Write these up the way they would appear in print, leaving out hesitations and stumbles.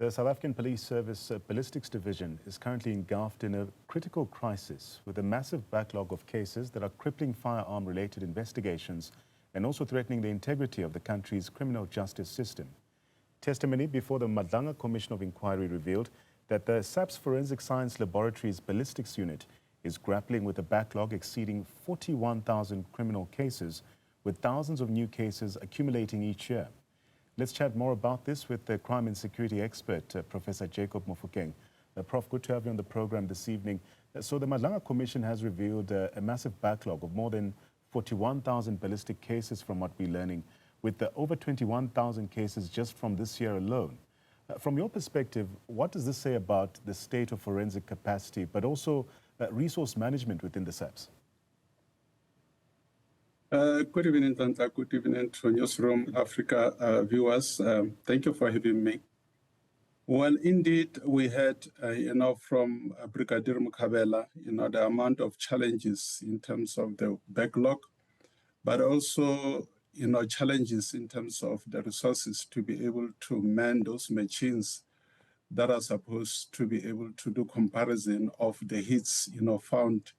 The South African Police Service Ballistics Division is currently engulfed in a critical crisis with a massive backlog of cases that are crippling firearm-related investigations and also threatening the integrity of the country's criminal justice system. Testimony before the Madlanga Commission of Inquiry revealed that the SAPS Forensic Science Laboratory's ballistics unit is grappling with a backlog exceeding 41,000 criminal cases, with thousands of new cases accumulating each year. Let's chat more about this with the crime and security expert, Professor Jacob Mofokeng. Prof, good to have you on the program this evening. So the Madlanga Commission has revealed a massive backlog of more than 41,000 ballistic cases from what we're learning, with over 21,000 cases just from this year alone. From your perspective, what does this say about the state of forensic capacity, but also resource management within the SAPS? Good evening, Tanta. Good evening to Newzroom Afrika viewers. Thank you for having me. Well, indeed, we had, from Brigadier Mukabela, the amount of challenges in terms of the backlog, but also, challenges in terms of the resources to be able to man those machines that are supposed to be able to do comparison of the hits, found.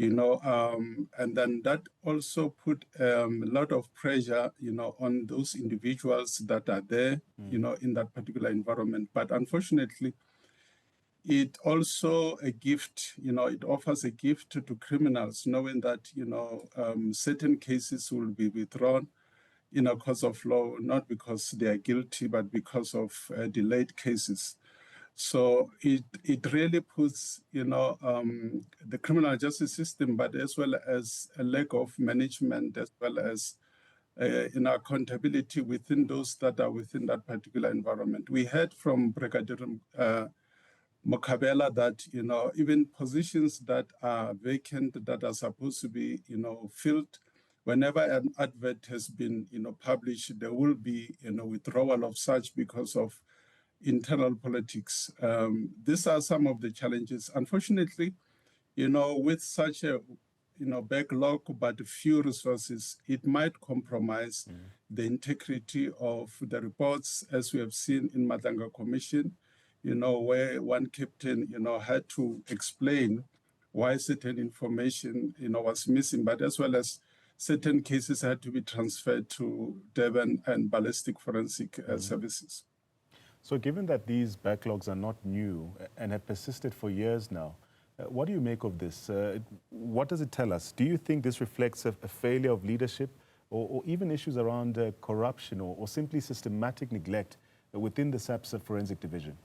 And then that also put a lot of pressure, on those individuals that are there, in that particular environment. But unfortunately, it also a gift, it offers a gift to criminals, knowing that, certain cases will be withdrawn in a cause of law, not because they are guilty, but because of delayed cases. So it really puts, the criminal justice system, but as well as a lack of management, as well as accountability within those that are within that particular environment. We heard from Brigadier Mukabela that, even positions that are vacant, that are supposed to be, filled, whenever an advert has been, published, there will be, withdrawal of such because of internal politics. These are some of the challenges. Unfortunately, with such a backlog but few resources, it might compromise the integrity of the reports, as we have seen in Madlanga Commission, where one captain, had to explain why certain information, was missing, but as well as certain cases had to be transferred to Durban and ballistic forensic services. So given that these backlogs are not new and have persisted for years now, what do you make of this? What does it tell us? Do you think this reflects a failure of leadership or even issues around corruption or simply systematic neglect within the SAPS Forensic Division?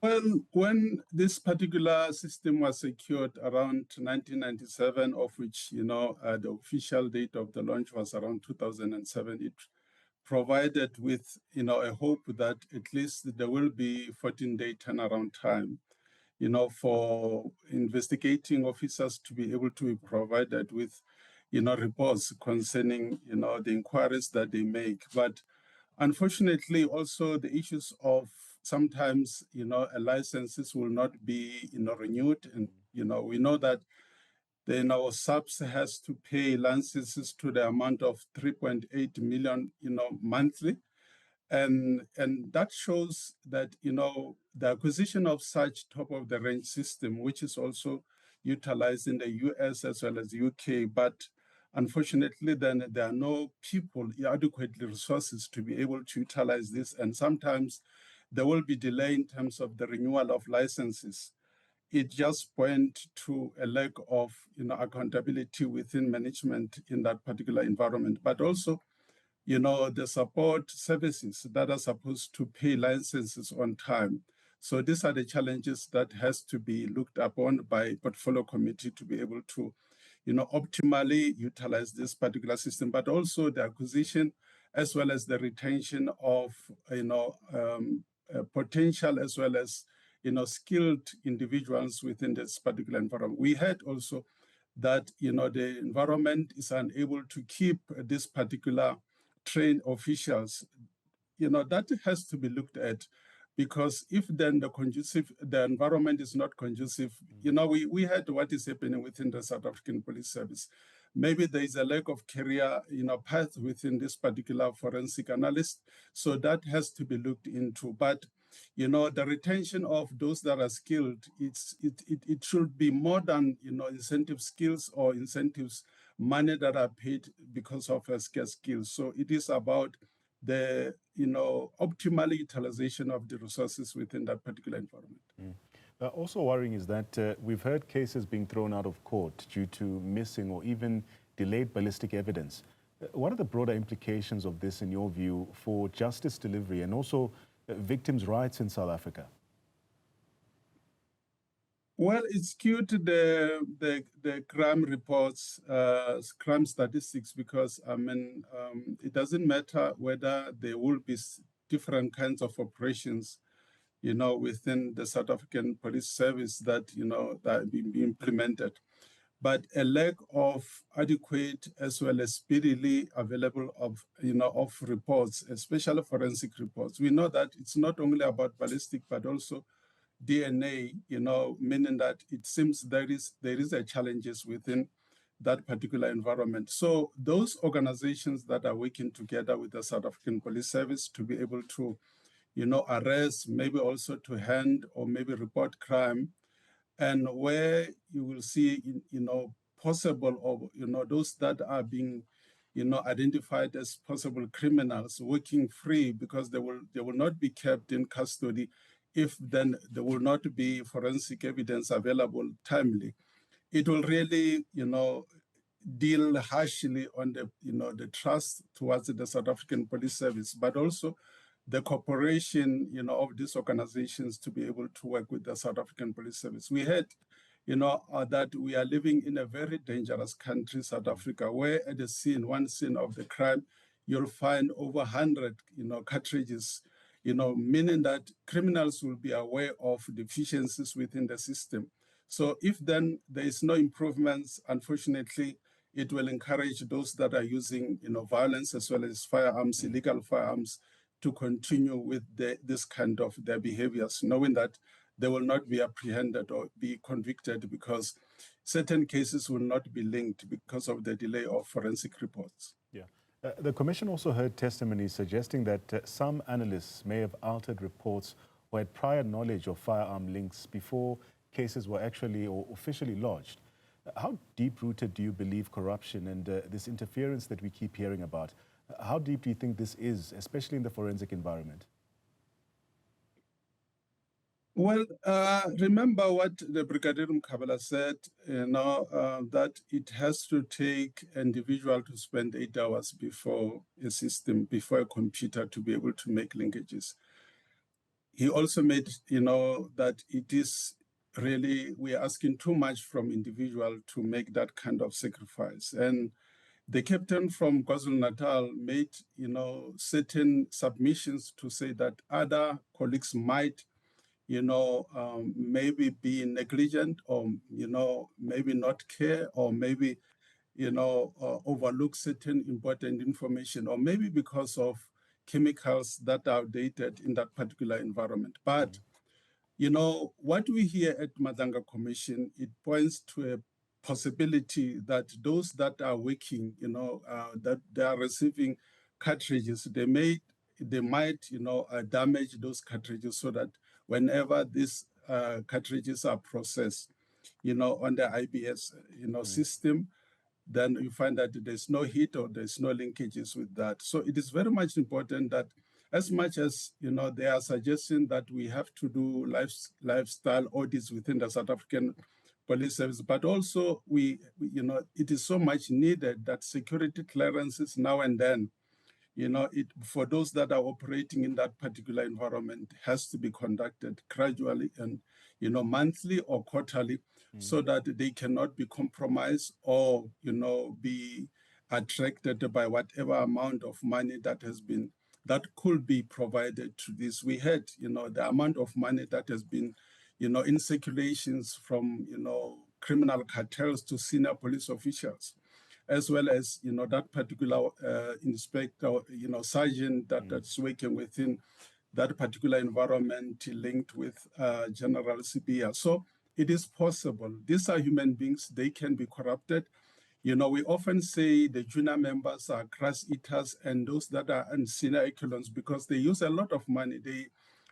Well, when this particular system was secured around 1997, of which, the official date of the launch was around 2007, it provided with, a hope that at least there will be 14-day turnaround time, for investigating officers to be able to be provided with, reports concerning, the inquiries that they make. But unfortunately, also the issues of sometimes, licenses will not be, renewed. And, we know that then our SAPS has to pay licenses to the amount of 3.8 million, monthly. And that shows that, the acquisition of such top-of-the-range system, which is also utilized in the US as well as the UK, but unfortunately, then there are no people, adequately resources to be able to utilize this. And sometimes there will be delay in terms of the renewal of licenses. It just points to a lack of, accountability within management in that particular environment, but also, the support services that are supposed to pay licenses on time. So these are the challenges that has to be looked upon by portfolio committee to be able to, optimally utilize this particular system, but also the acquisition as well as the retention of, potential as well as, skilled individuals within this particular environment. We heard also that, the environment is unable to keep this particular trained officials. That has to be looked at, because if then the environment is not conducive, we heard what is happening within the South African Police Service. maybe there is a lack of career, path within this particular forensic analyst. So that has to be looked into. But, the retention of those that are skilled, it should be more than, incentive skills or incentives, money that are paid because of a scarce skills. So it is about the, optimal utilization of the resources within that particular environment. Also worrying is that we've heard cases being thrown out of court due to missing or even delayed ballistic evidence. What are the broader implications of this, in your view, for justice delivery and also victims' rights in South Africa? Well, it's skewed to the crime reports, crime statistics, because it doesn't matter whether there will be different kinds of operations, within the South African Police Service that that be implemented, but a lack of adequate as well as speedily available of reports, especially forensic reports. We know that it's not only about ballistic but also DNA, meaning that it seems there is a challenges within that particular environment. So those organizations that are working together with the South African Police Service to be able to, arrest, maybe also to hand or maybe report crime, and where you will see, possible or, those that are being, identified as possible criminals working free because they will not be kept in custody if then there will not be forensic evidence available timely. It will really, deal harshly on the, the trust towards the South African Police Service, but also the cooperation, of these organizations to be able to work with the South African Police Service. We heard, that we are living in a very dangerous country, South Africa, where at the scene, one scene of the crime, you'll find over 100, cartridges, meaning that criminals will be aware of deficiencies within the system. So if then there is no improvements, unfortunately, it will encourage those that are using, violence as well as firearms, illegal firearms, to continue with this kind of their behaviors, knowing that they will not be apprehended or be convicted because certain cases will not be linked because of the delay of forensic reports. Yeah. The Commission also heard testimony suggesting that some analysts may have altered reports or had prior knowledge of firearm links before cases were actually or officially lodged. How deep-rooted do you believe corruption and this interference that we keep hearing about, how deep do you think this is, especially in the forensic environment? Well, remember what the Brigadier Mkhabela said, that it has to take an individual to spend 8 hours before a system, before a computer to be able to make linkages. He also made, that it is really, we are asking too much from individual to make that kind of sacrifice. And the captain from KwaZulu-Natal made, certain submissions to say that other colleagues might, maybe be negligent or, maybe not care or maybe, overlook certain important information or maybe because of chemicals that are dated in that particular environment. But, what we hear at Madlanga Commission, it points to a possibility that those that are working, that they are receiving cartridges, they might, damage those cartridges so that whenever these cartridges are processed, on the IBS, system, then you find that there's no hit or there's no linkages with that. So it is very much important that as much as, they are suggesting that we have to do lifestyle audits within the South African Police Service, but also it is so much needed that security clearances now and then, for those that are operating in that particular environment has to be conducted gradually and, monthly or quarterly so that they cannot be compromised or, be attracted by whatever amount of money that could be provided to this. We had, the amount of money that has been, in circulations from, criminal cartels to senior police officials, as well as, that particular inspector, sergeant that's working within that particular environment linked with General CBR. So it is possible. These are human beings. They can be corrupted. You know, we often say the junior members are grass eaters and those that are in senior echelons because they use a lot of money.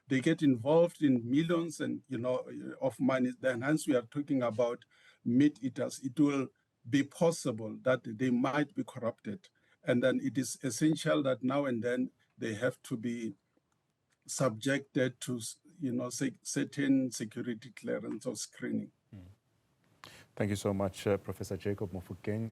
They get involved in millions and, you know, of money. Then hence we are talking about meat eaters. It will be possible that they might be corrupted. And then it is essential that now and then they have to be subjected to, you know, certain security clearance or screening. Thank you so much, Professor Jacob Mofokeng.